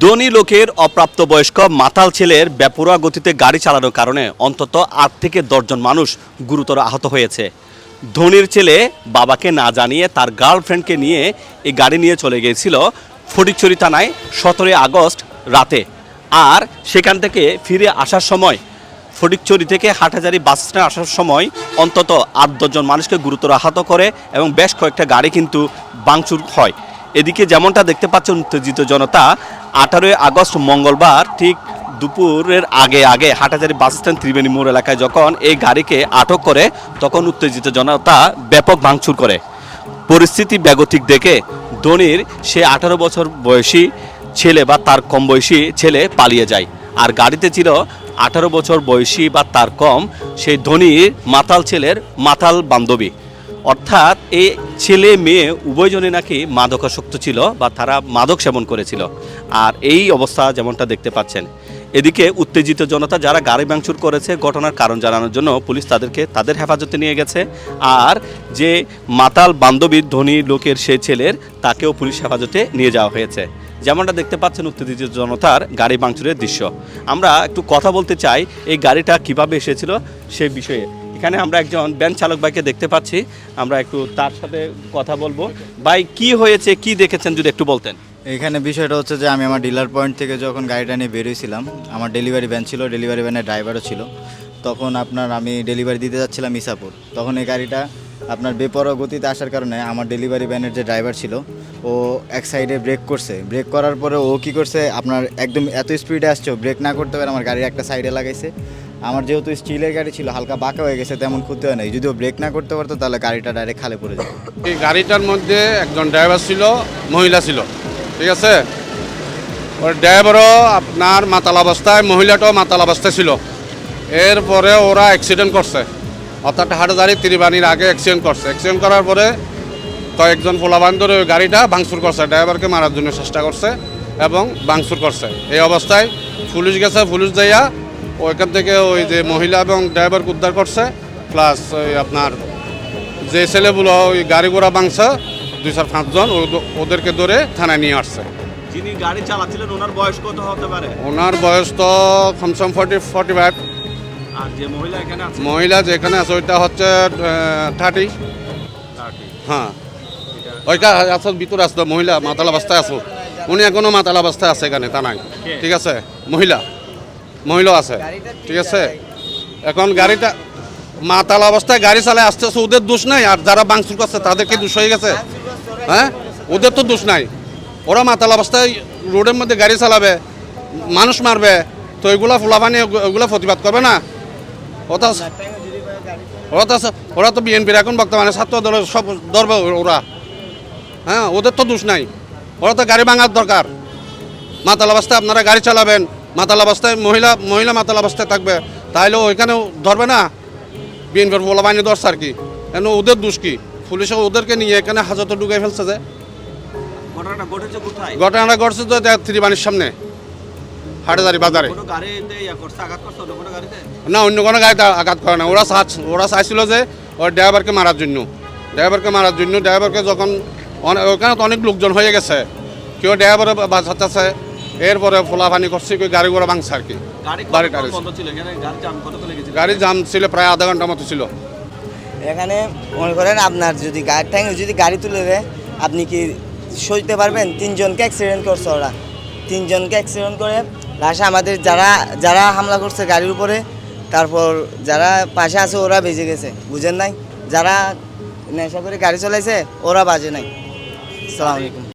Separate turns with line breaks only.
ধনী লোকের অপ্রাপ্তবয়স্ক মাতাল ছেলের বেপরোয়া গতিতে গাড়ি চালানোর কারণে অন্তত ৮ থেকে ১০ জন মানুষ গুরুতর আহত হয়েছে। ধনীর ছেলে বাবাকে না জানিয়ে তার গার্লফ্রেন্ডকে নিয়ে এই গাড়ি নিয়ে চলে গিয়েছিল ফটিকছড়ি থানায় ১৭ আগস্ট রাতে। আর সেখান থেকে ফিরে আসার সময় ফটিকছড়ি থেকে হাটহাজারী বাস স্ট্যান্ড আসার সময় অন্তত ৮-১০ জন মানুষকে গুরুতর আহত করে এবং বেশ কয়েকটা গাড়ি কিন্তু ভাঙচুর হয়। এদিকে যেমনটা দেখতে পাচ্ছেন উত্তেজিত জনতা ১৮ আগস্ট মঙ্গলবার ঠিক দুপুরের আগে হাটহাজারী বাস স্ট্যান্ড ত্রিবেণী মোড় এলাকায় যখন এই গাড়িকে আটক করে তখন উত্তেজিত জনতা ব্যাপক ভাঙচুর করে। পরিস্থিতি বেগতিক দেখে ধনীর সে ১৮ বছর বয়সী ছেলে বা তার কম বয়সী ছেলে পালিয়ে যায়। আর গাড়িতে ছিল ১৮ বছর বয়সী বা তার কম সেই ধনীর মাতাল ছেলের মাতাল বান্ধবী। অর্থাৎ এই ছেলে মেয়ে উভয়জনে নাকি মাদকাসক্ত ছিল বা তারা মাদক সেবন করেছিল। আর এই অবস্থা যেমনটা দেখতে পাচ্ছেন। এদিকে উত্তেজিত জনতা যারা গাড়ি ভাঙচুর করেছে ঘটনার কারণ জানানোর জন্য পুলিশ তাদেরকে তাদের হেফাজতে নিয়ে গেছে। আর যে মাতাল বান্ধবীর ধনী লোকের সেই ছেলের তাকেও পুলিশ হেফাজতে নিয়ে যাওয়া হয়েছে। যেমনটা দেখতে পাচ্ছেন উত্তেজিত জনতার গাড়ি ভাঙচুরের দৃশ্য। আমরা একটু কথা বলতে চাই এই গাড়িটা কিভাবে এসেছিল সে বিষয়ে। এখানে আমরা একজন ভ্যান চালক ভাইকে দেখতে পাচ্ছি, আমরা একটু তার সাথে কথা বলবো। ভাই কি হয়েছে, কি দেখেছেন যদি একটু বলতেন।
এখানে বিষয়টা হচ্ছে যে আমি আমার ডিলার পয়েন্ট থেকে যখন গাড়িটা নিয়ে বেরিয়েছিলাম, আমার ডেলিভারি ভ্যান ছিল, ডেলিভারি ভ্যানের ড্রাইভারও ছিল। তখন আমি ডেলিভারি দিতে যাচ্ছিলাম ইসাপুর। তখন এই গাড়িটা বেপরোয়া গতিতে আসার কারণে আমার ডেলিভারি ভ্যানের যে ড্রাইভার ছিল ও এক সাইডে ব্রেক করছে। ব্রেক করার পরে ও কী করছে, একদম এত স্পিডে আসছে, ব্রেক না করতে পারে আমার গাড়ির একটা সাইডে লাগাইছে। আমার যেহেতু স্টিলের গাড়ি ছিল, হালকা বাঁকা হয়ে গেছে, তেমন ক্ষতি হয় নাই। যদিও ব্রেক না করতে পারতো তাহলে গাড়িটা ডাইরেক্ট খালে পড়ে যেত।
এই গাড়িটার মধ্যে একজন ড্রাইভার ছিল, মহিলা ছিল, ঠিক আছে। ওর ড্রাইভারও আপনার মাতাল অবস্থায়, মহিলাটাও মাতাল অবস্থায় ছিল। এরপরে ওরা অ্যাক্সিডেন্ট করছে, অর্থাৎ হাটহাজারী ত্রিবেণীর আগে অ্যাক্সিডেন্ট করছে। অ্যাক্সিডেন্ট করার পরে কয়েকজন পোলাপান ধরে ওই গাড়িটা ভাঙচুর করছে, ড্রাইভারকে মারার জন্য চেষ্টা করছে এবং ভাঙচুর করছে। এই অবস্থায় পুলিশ গেছে, পুলিশ যাইয়া ওইখান থেকে ওই যে মহিলা এবং ড্রাইভারকে উদ্ধার করছে, প্লাস ওই আপনার যে ছেলেগুলো ওই গাড়ি ঘোড়া ভাঙছে ২-৫ জন ওদেরকে ধরে থানায় নিয়ে আসছে।
যিনি গাড়ি চালাচ্ছিলেন ওনার বয়স কত হতে পারে?
ওনার বয়স তো কমসম 45।
আর যে মহিলা এখানে আছে,
মহিলা যেখানে আছে ওইটা হচ্ছে 30। হ্যাঁ, ওইটা আসল ভিতরে আসতো, মহিলা মাতাল অবস্থায় আসো। উনি এখনো মাতাল অবস্থায় আছে এখানে থানায়, ঠিক আছে। মহিলা আছে, ঠিক আছে। এখন গাড়িটা মাতাল অবস্থায় গাড়ি চালায় আসতেছে, ওদের দোষ নাই। আর যারা ভাঙচুর করছে তাদেরকে দোষ হয়ে গেছে। হ্যাঁ, ওদের তো দোষ নাই। ওরা মাতাল অবস্থায় রোডের মধ্যে গাড়ি চালাবে, মানুষ মারবে, তো ওইগুলা ফুলাফানি ওইগুলা প্রতিবাদ করবে না। ওরা তো বিএনপির এখন বর্তমানে ছাত্র দলের সব ধরবে ওরা। হ্যাঁ, ওদের তো দোষ নাই। ওরা তো গাড়ি ভাঙার দরকার। মাতাল অবস্থায় আপনারা গাড়ি চালাবেন, মাতাল অবস্থায় মহিলা মাতাল অবস্থায় থাকবে, তাহলে ওইখানেও ধরবে না। বিএনপির ফুলাফানি ধরছে আর কি, কেন ওদের দোষ কি? পুলিশে ওদেরকে নিয়ে এখানে হাজতে ঢুকে ফেলছে। যে ঘটনাটা ঘটছে তো ত্রিবেণীর সামনে হাটহাজারী বাজারে। না, অন্য কোনো গাড়িতে আঘাত করে না। ওরা চাইছিল যে ওর ড্রাইভারকে মারার জন্য। ড্রাইভারকে যখন ওখানে তো অনেক লোকজন হয়ে গেছে, কেউ ড্রাইভারে বাঁচাচ্ছে, এরপরে ফোলাফানি করছে, গাড়ি ঘোড়া ভাঙছে আর কি। গাড়ি জাম ছিল প্রায় আধা ঘন্টার মতো ছিল।
এখানে মনে করেন আপনার যদি গাড়ি তুলে দেয়, আপনি কি সইতে পারবেন? 3 জনকে অ্যাক্সিডেন্ট করছে ওরা। 3 জনকে অ্যাক্সিডেন্ট করে লাশে আমাদের যারা হামলা করছে গাড়ির উপরে, তারপর যারা পাশে আছে ওরা বেঁচে গেছে, বুঝেন নাই? যারা নেশা করে গাড়ি চালাইছে ওরা বাজে নাই। আসসালামু আলাইকুম।